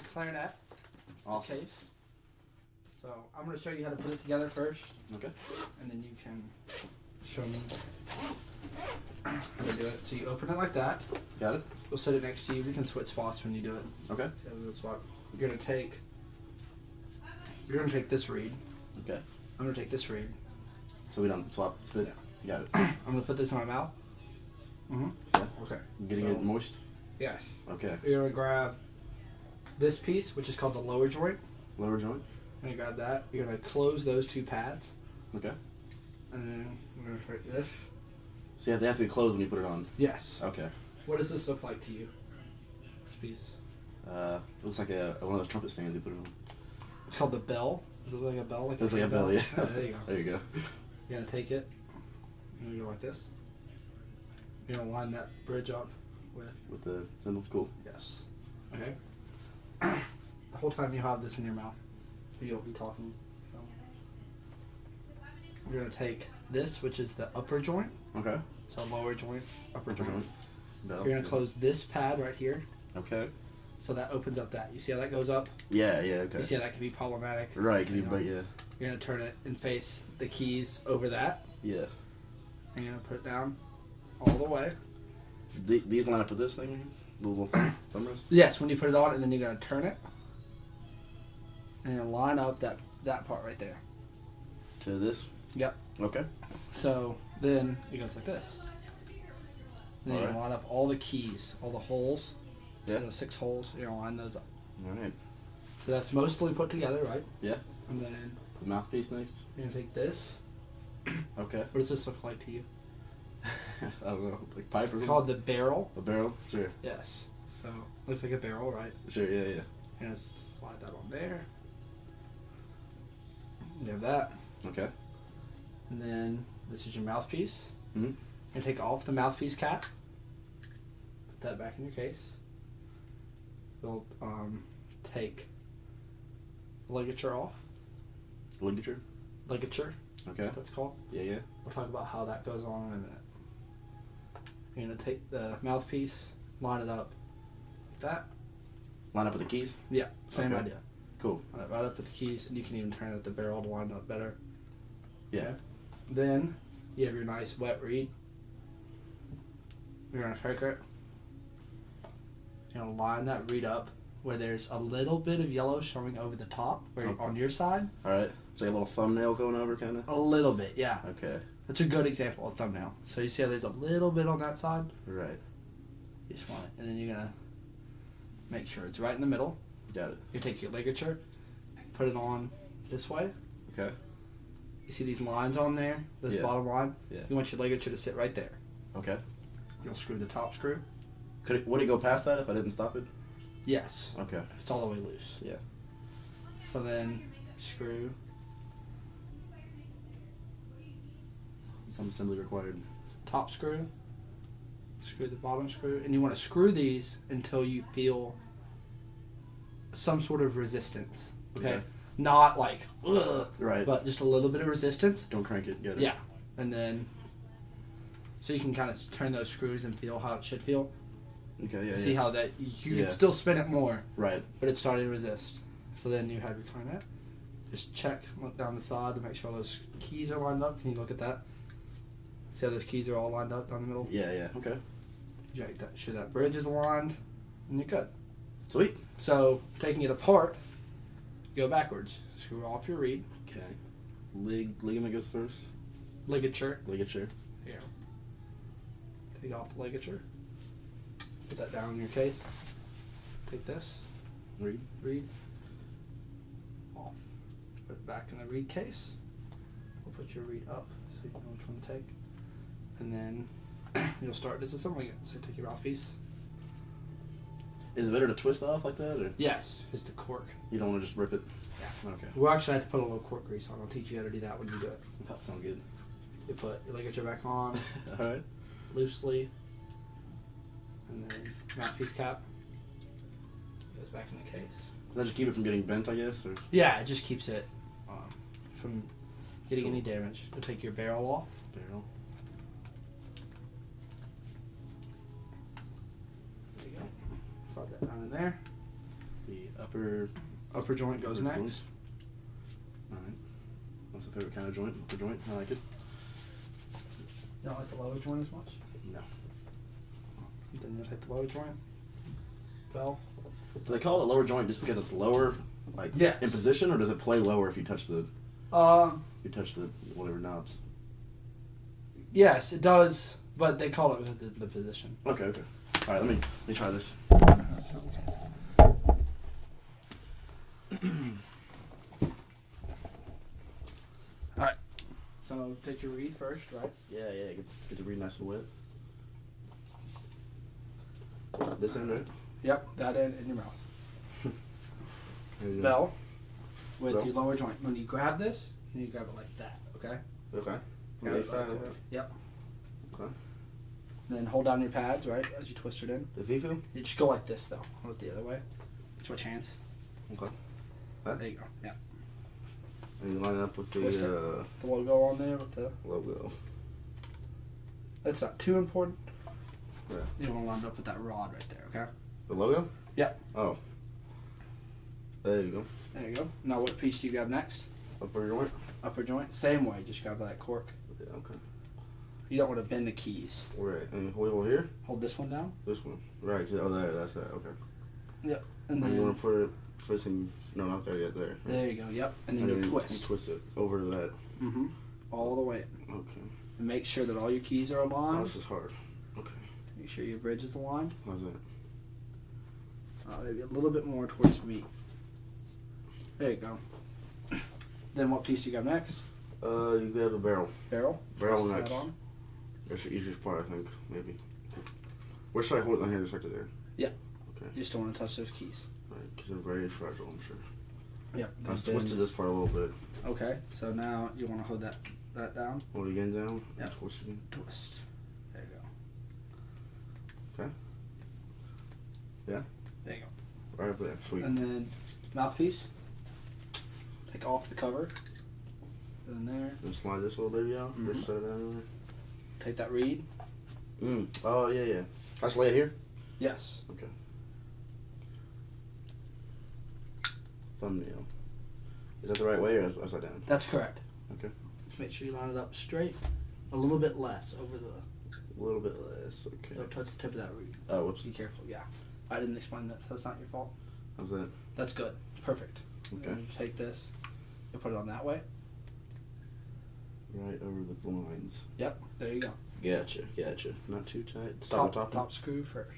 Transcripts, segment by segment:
the clarinet. It's Awesome. the case. So I'm going to show you how to put it together first. Okay. And then you can show me how to do it. So you open it like that. Got it. We'll set it next to you. We can switch spots when you do it. Okay. So we'll swap. You're gonna take this reed. Okay. I'm gonna take this reed. So we don't swap spit? Yeah. Got it. I'm gonna put this in my mouth. Yeah. Okay. Getting it moist? Yes. Okay. You're gonna grab this piece, which is called the lower joint. Lower joint? You're gonna grab that. You're gonna close those two pads. Okay. And then we're gonna take this. So they have to be closed when you put it on? Yes. Okay. What does this look like to you? This piece. It looks like one of those trumpet stands you put it on. It's called the bell. Does it look like a bell? Looks like a bell, yeah. Oh, there you go. There you go. You're gonna take it. And you go like this. You're gonna line that bridge up with the cymbal? Cool. Yes. Okay. The whole time you have this in your mouth, you won't be talking. So. You're gonna take this, which is the upper joint. Okay. So lower joint, upper joint. Bell. You're gonna close this pad right here. Okay. So that opens up that. You see how that goes up? Yeah, yeah, okay. You see how that can be problematic? Right, because you know? yeah. You're gonna turn it and face the keys over that. Yeah. And you're gonna put it down all the way. These line up with this thing, the little thumb rest? Yes, when you put it on, and then you're gonna turn it, and you're gonna line up that part right there. To this? Yep. Okay. So then it goes like this. Then you're gonna line up all the keys, all the holes. Yeah. The 6 holes. You're gonna line those up. All right. So that's mostly put together, right? Yeah. And then The mouthpiece next. you're gonna take this. Okay. What does this look like to you? I don't know, like pipe or It's something? called the barrel. A barrel? Sure. Yes. So looks like a barrel, right? Sure, yeah, yeah. You're gonna slide that on there. You have that. Okay. And then this is your mouthpiece. Mm-hmm. You're gonna take off the mouthpiece cap. Put that back in your case. We'll take ligature off. Ligature? Ligature, Okay. that's called. Yeah, yeah. We'll talk about how that goes on in a minute. You're gonna take the mouthpiece, line it up like that. Line up with the keys? Yeah, same Okay. idea. Cool. Line it right up with the keys, and you can even turn it at the barrel to line up better. Yeah. Okay. Then you have your nice wet reed. You're gonna take it. You're gonna line that reed up where there's a little bit of yellow showing over the top, on your side. All right. So a little thumbnail going over, kind of? A little bit, yeah. Okay. That's a good example of thumbnail. So you see how there's a little bit on that side? Right. You just want it. And then you're gonna make sure it's right in the middle. Got it. You take your ligature, put it on this way. Okay. You see these lines on there? This Yeah. bottom line? Yeah. You want your ligature to sit right there. Okay. You'll screw the top screw. Would it go past that if I didn't stop it? Yes. Okay. It's all the way loose. Yeah. So then screw. Some assembly required. Top screw. Screw the bottom screw. And you want to screw these until you feel some sort of resistance. Okay? Not like, ugh, Right. but just a little bit of resistance. Don't crank it. Get it. Yeah. And then, so you can kind of turn those screws and feel how it should feel. Okay, yeah, See yeah. how that, you Yeah. can still spin it more, Right. but it's starting to resist. So then you have your clarinet. Just check, look down the side to make sure those keys are lined up. Can you look at that? See how those keys are all lined up down the middle? Yeah, yeah. Okay. Check that. Sure that bridge is aligned, and you're good. Sweet. So taking it apart, go backwards. Screw off your reed. Okay. Ligament goes first. Ligature. Ligature. Here. Take off the ligature. Put that down in your case. Take this. Reed. Off. Put it back in the reed case. We'll put your reed up so you know which one to take. And then you'll start disassembling it. So take your mouthpiece. Is it better to twist off like that, or Yes, it's the cork. you don't want to just rip it? Yeah. Okay. We'll actually have to put a little cork grease on. I'll teach you how to do that when you do it. That sounds good. You put your ligature back on All right. loosely. And then mouthpiece cap goes back in the case. That just keep it from getting bent, I guess, or Yeah, it just keeps it from getting any damage. You'll take your barrel off. barrel. There you go. Slide that down in there. The upper Upper joint goes next. Joint. Alright. What's the favorite kind of joint? Upper joint? I like it. You don't like the lower joint as much? No. Then you take the lower joint. Bell. Do they call it lower joint just because it's lower, like in position, or does it play lower if you touch the whatever knobs? Yes, it does, but they call it the position. Okay. All right, let me try this. All right. So take your reed first, right? Yeah. Get the reed nice and wet. This end, right? Yep, that end in your mouth. You Bell with Bell. your lower joint. When you grab this, you need to grab it like that, okay? Okay. Grab it like that. Yep. Okay. And then hold down your pads, right, as you twist it in. The Fifu? You just go like this, though. Hold it the other way. Switch hands. Okay. There you go. Yeah. And you line it up with the logo on there with the logo. That's not too important. Yeah. You want to line it up with that rod right there, okay? The logo? Yeah. Oh. There you go. There you go. Now what piece do you grab next? Upper joint? Upper joint. Same way. Just grab that cork. Yeah, okay. You don't want to bend the keys. Right. And hold here? Hold this one down. This one. Right. Oh, there. That's that. Okay. Yep. And then you want to put it facing... No, not there yet. There. Right. There you go. Yep. And then you twist. You twist it over to that. Mm-hmm. All the way. Okay. And make sure that all your keys are aligned. Oh, this is hard. Okay. Make sure your bridge is aligned. How's that? Maybe a little bit more towards me. There you go. Then what piece do you got next? You grab the barrel. Barrel? Barrel next. That's the easiest part, I think, maybe. Where should I hold my hand? Just right there? Yeah. Okay. You just don't want to touch those keys. Right, because they're very fragile, I'm sure. Yep. I've twisted this part a little bit. Okay, so now you want to hold that down. Hold it again down? Yeah. Twist it again? Twist. There you go. Okay. Yeah? There you go. Right up there. Sweet. And then mouthpiece. Take off the cover. Put it in there. And slide this little baby out. Mm-hmm. Just set it down there. Take that reed. Oh, yeah. Can I just lay it here? Yes. Okay. Thumbnail. Is that the right way or upside down? That's correct. Okay. Just make sure you line it up straight. A little bit less over the... A little bit less, okay. Don't touch the tip of that reed. Oh, whoops. Be careful, yeah. I didn't explain that, so that's not your fault. How's that? That's good. Perfect. Okay. You take this. You put it on that way. Right over the blinds. Yep. There you go. Gotcha. Not too tight. Stop the top. Top screw first.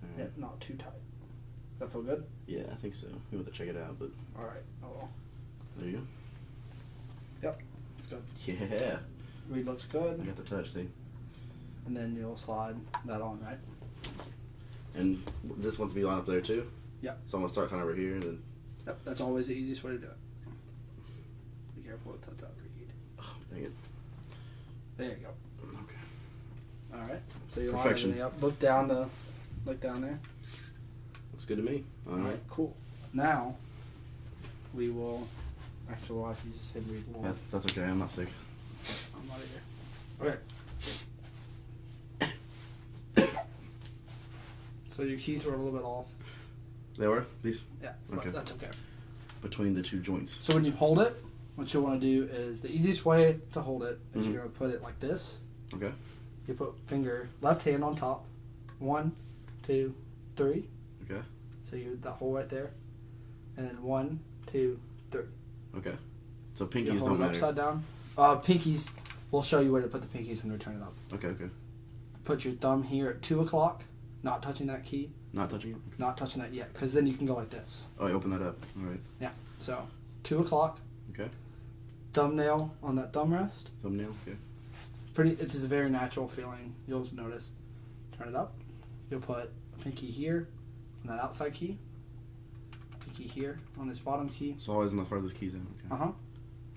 Right. Yep. Not too tight. That feel good? Yeah, I think so. You have to check it out, but. All right. Oh well. There you go. Yep. It's good. Yeah. Reed looks good. I got the touch, see. And then you'll slide that on, right? And this wants to be lined up there too? Yep. So I'm going to start kind of over here and then... Yep, that's always the easiest way to do it. Be careful with that reed. Oh, dang it. There you go. Okay. Alright. So you line Perfection. everything up. Look down there. Looks good to me. Alright, cool. Now, we will... Actually, we'll have to use the same reed. That's okay. I'm not sick. I'm not either. Okay. So your keys were a little bit off. They were? These? Yeah, okay. But that's okay. Between the two joints. So when you hold it, what you'll want to do is, the easiest way to hold it is you're going to put it like this. Okay. You put finger, left hand on top. 1, 2, 3. Okay. So you that hole right there. And then 1, 2, 3. Okay. So You pinkies hold don't it matter. upside down. Pinkies, we'll show you where to put the pinkies when we turn it up. Okay. Put your thumb here at 2 o'clock. Not touching that key. Not touching it? Not touching that yet, because then you can go like this. Oh, you open that up. All right. Yeah. So 2 o'clock. Okay. Thumbnail on that thumb rest. Thumbnail. Okay. It's just a very natural feeling. You'll just notice. Turn it up. You'll put a pinky here on that outside key. Pinky here on this bottom key. So always on the furthest keys in. Okay.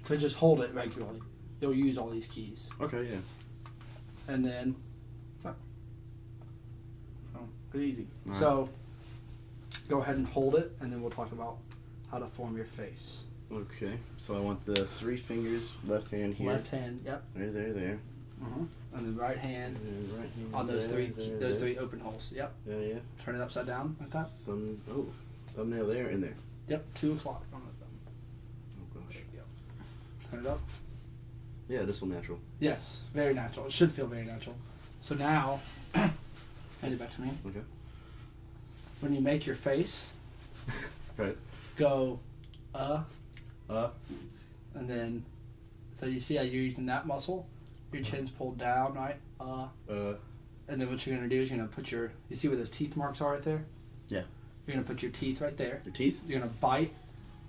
So just hold it regularly. You'll use all these keys. Okay. Yeah. And then. Pretty easy. Right. So go ahead and hold it, and then we'll talk about how to form your face. Okay. So I want the 3 fingers, left hand here. Left hand, yep. There. And then right hand And right hand on those there, three open holes. Yep. Yeah. Turn it upside down like that. thumbnail there and there. Yep, 2 o'clock on the thumb. Oh gosh. There you go. Turn it up. Yeah, this will natural. Yes, very natural. It should feel very natural. So now, hand it back to me. Okay. When you make your face, Right. go, and then, so you see how you're using that muscle? Your chin's pulled down, right? And then what you're going to do is you're going to put your, you see where those teeth marks are right there? Yeah. You're going to put your teeth right there. Your teeth? You're going to bite,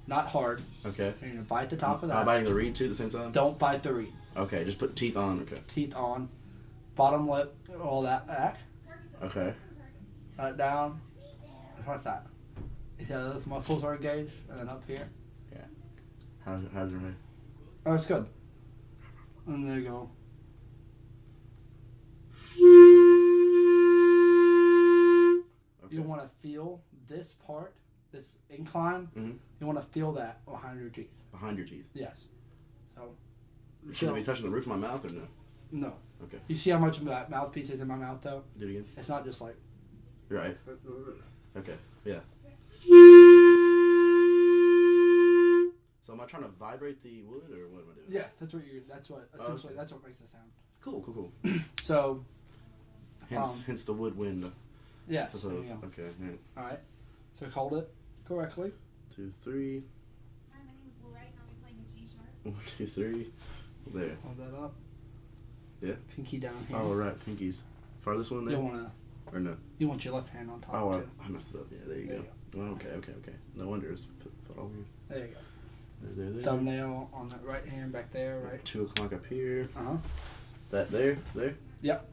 not hard. Okay. You're going to bite the top of that. Am I biting the reed too at the same time? Don't bite the reed. Okay, just put teeth on. Okay. Teeth on. Bottom lip, all that back. Okay. Right down. What's that? You see how those muscles are engaged? And then up here. Yeah. How's it right? Oh, it's good. And there you go. Okay. You want to feel this part, this incline. Mm-hmm. You want to feel that behind your teeth. Behind your teeth. Yes. So. Should I be touching the roof of my mouth or no? No. Okay. You see how much of that mouthpiece is in my mouth, though? Do it again. It's not just like. Right. Okay. Yeah. So am I trying to vibrate the wood or what am I doing? Yes, that's what essentially that's what makes the sound. Cool. So. Hence the woodwind. Yes. I suppose. There you go. Okay. Yeah. All right. So hold it correctly. 2, 3. Hi, my name is Will Wright, and I'll be playing a G sharp. 1, 2, 3. There. Hold that up. Yeah. Pinky down here. Oh, right. Pinkies. Farthest one there? You wanna. Or no? You want your left hand on top. Oh, too. I messed it up. Yeah, there you There go. you Oh, okay. No wonder it's felt all weird. There you go. There. Thumbnail on that right hand back there, right? 2 o'clock up here. Uh-huh. There. Yep.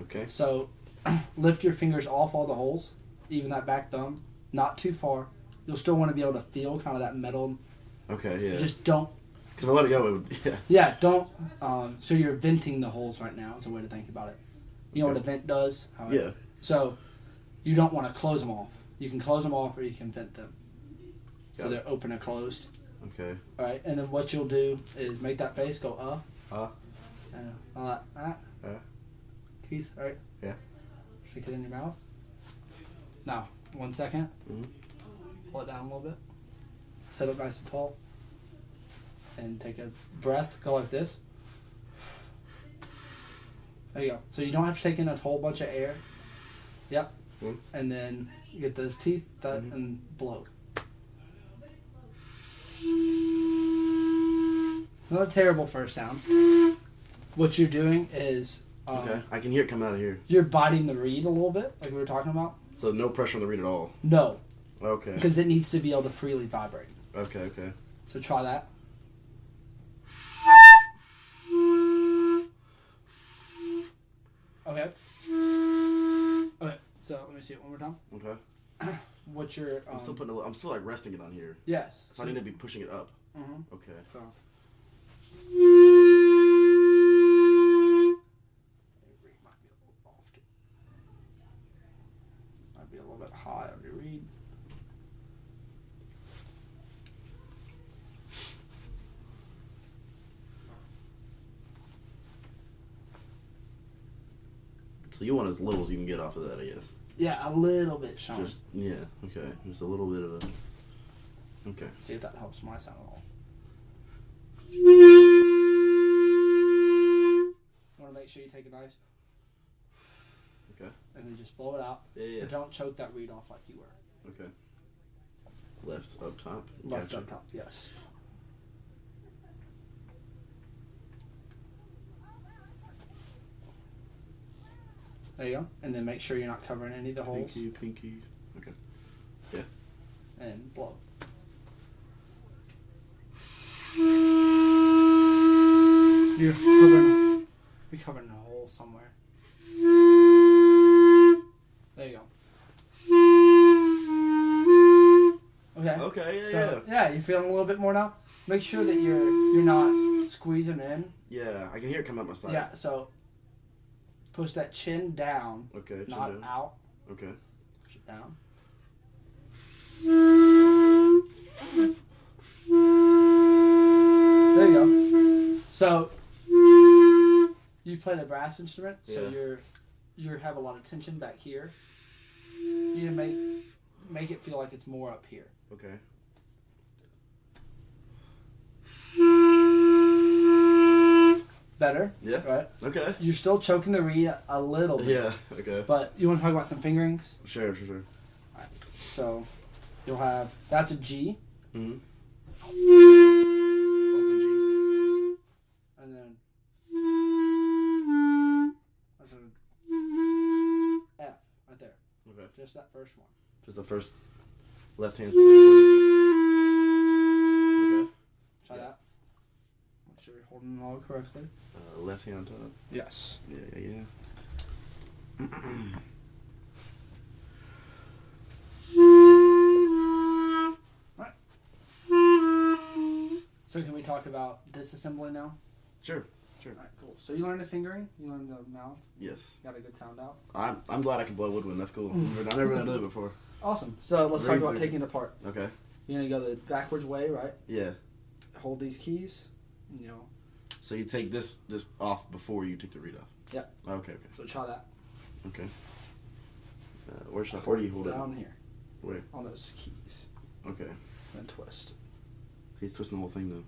Okay. So, lift your fingers off all the holes, even that back thumb, not too far. You'll still want to be able to feel kind of that metal. Okay, yeah. Just don't. Because if I let it go, it would, yeah. Yeah, don't. So you're venting the holes right now is a way to think about it. You know what a vent does? Yeah. So, you don't want to close them off. You can close them off or you can vent them. So they're open or closed. Okay. All right, and then what you'll do is make that face go and all that. Teeth, right? Yeah. Stick it in your mouth. Now, 1 second. Mm-hmm. Pull it down a little bit. Sit up nice and tall. And take a breath. Go like this. There you go. So you don't have to take in a whole bunch of air. Yep. Mm-hmm. And then you get those teeth and blow. It's not a terrible first sound. What you're doing is Okay. I can hear it come out of here. you're biting the reed a little bit, like we were talking about. So no pressure on the reed at all. No, Okay. because it needs to be able to freely vibrate. Okay. So try that. Okay. Okay. So let me see it one more time. Okay. What's your? I'm still like resting it on here. Yes. So I need to be pushing it up. Mm-hmm. Okay. So. Might be a little bit high on your reed. So you want as little as you can get off of that, I guess. Yeah, a little bit, Sean. Just okay. Just a little bit of a. Okay. See if that helps my sound at all. You want to make sure you take a nice. Okay. And then just blow it out. Yeah. But don't choke that reed off like you were. Okay. Left up top. Left Gotcha. up top, yes. There you go. And then make sure you're not covering any of the holes. Pinky. Okay. Yeah. And blow. You're covering a hole somewhere. There you go. Okay. Okay. So, yeah, you feeling a little bit more now? Make sure that you're not squeezing in. Yeah, I can hear it come out my side. Yeah, so push that chin down. Okay, chin not down. out. Okay. Push it down. There you go. So you play the brass instrument, so Yeah. you have a lot of tension back here. You need to make it feel like it's more up here. Okay. Better. Yeah. Right. Okay. You're still choking the reed a little bit. Yeah. Okay. But you want to talk about some fingerings? Sure. Alright. So you'll have that's a G. Mm-hmm. And then that's an F right there. Okay. Just that first one. Just the first left hand. Okay. Try that. Make sure you're holding it all correctly. Left hand on top. Yes. Yeah. Alright. So can we talk about disassembly now? Sure. Alright, cool. So you learned the fingering, you learned the mouth, Yes. got a good sound out. I'm glad I can blow woodwind. That's cool. I've never done it before. Awesome. So let's talk Read about through. taking it apart. Okay. You're gonna go the backwards way, right? Yeah. Hold these keys. You know. So you take this off before you take the reed off. Yeah. Okay. So try that. Okay. Where do you hold it? Down here. Where? On those keys. Okay. And twist. He's twisting the whole thing though.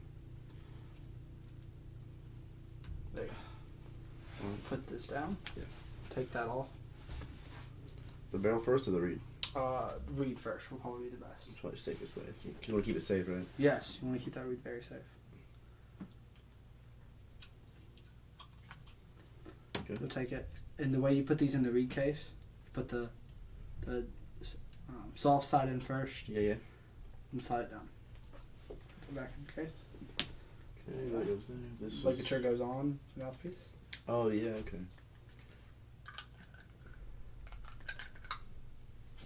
There you go. Put this down. Yeah. Take that off. The barrel first or the reed? Reed first will probably be the best. It's probably the safest way. Because you want to keep it safe, right? Yes, you want to keep that reed very safe. Okay. We'll take it. And the way you put these in the reed case, you put the soft side in first Yeah. and slide it down. So back in the case. Okay, that goes there. This Ligature goes on the mouthpiece. Oh, yeah, okay.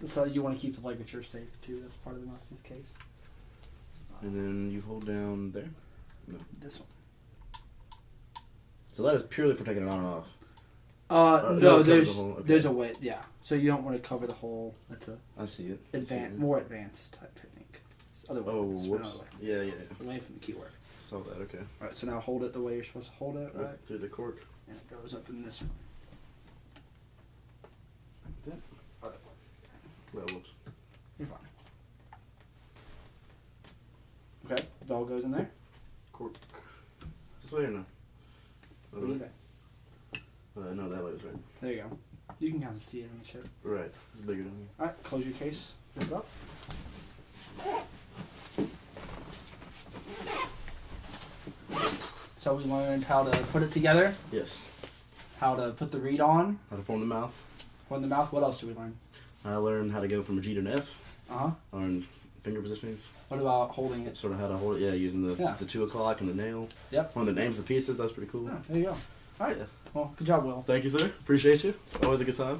So you want to keep the ligature safe too. That's part of the mouthpiece case. And then you hold down there? No. This one. So that is purely for taking it on and off. No, it covers there's the hole, okay. there's a way. Yeah. So you don't want to cover the hole. That's a I see it. more advanced type technique. Other way. Oh, Spin whoops. other way. Yeah. Away from the keyword. Saw that, okay. All right. So now hold it the way you're supposed to hold it. Right. Through the cork. And it goes up in this one. Like that. All right. Well, whoops. You're fine. Okay. Bell goes in there. Cork. This way or no? What do you think? No, that way was right. There you go. You can kind of see it in the chip. Right. It's bigger than me. All right. Close your case. Lift it up. So we learned how to put it together, Yes. how to put the reed on, How to form the mouth. on the mouth. What else did we learn? I learned how to go from a G to an F. Uh-huh. I learned finger positionings. What about holding it? Sort of how to hold it. Yeah, using the 2 o'clock and the nail. Yep. One of the names of the pieces. That's pretty cool. Yeah, there you go. All right. Yeah. Well, good job, Will. Thank you, sir. Appreciate you. Always a good time.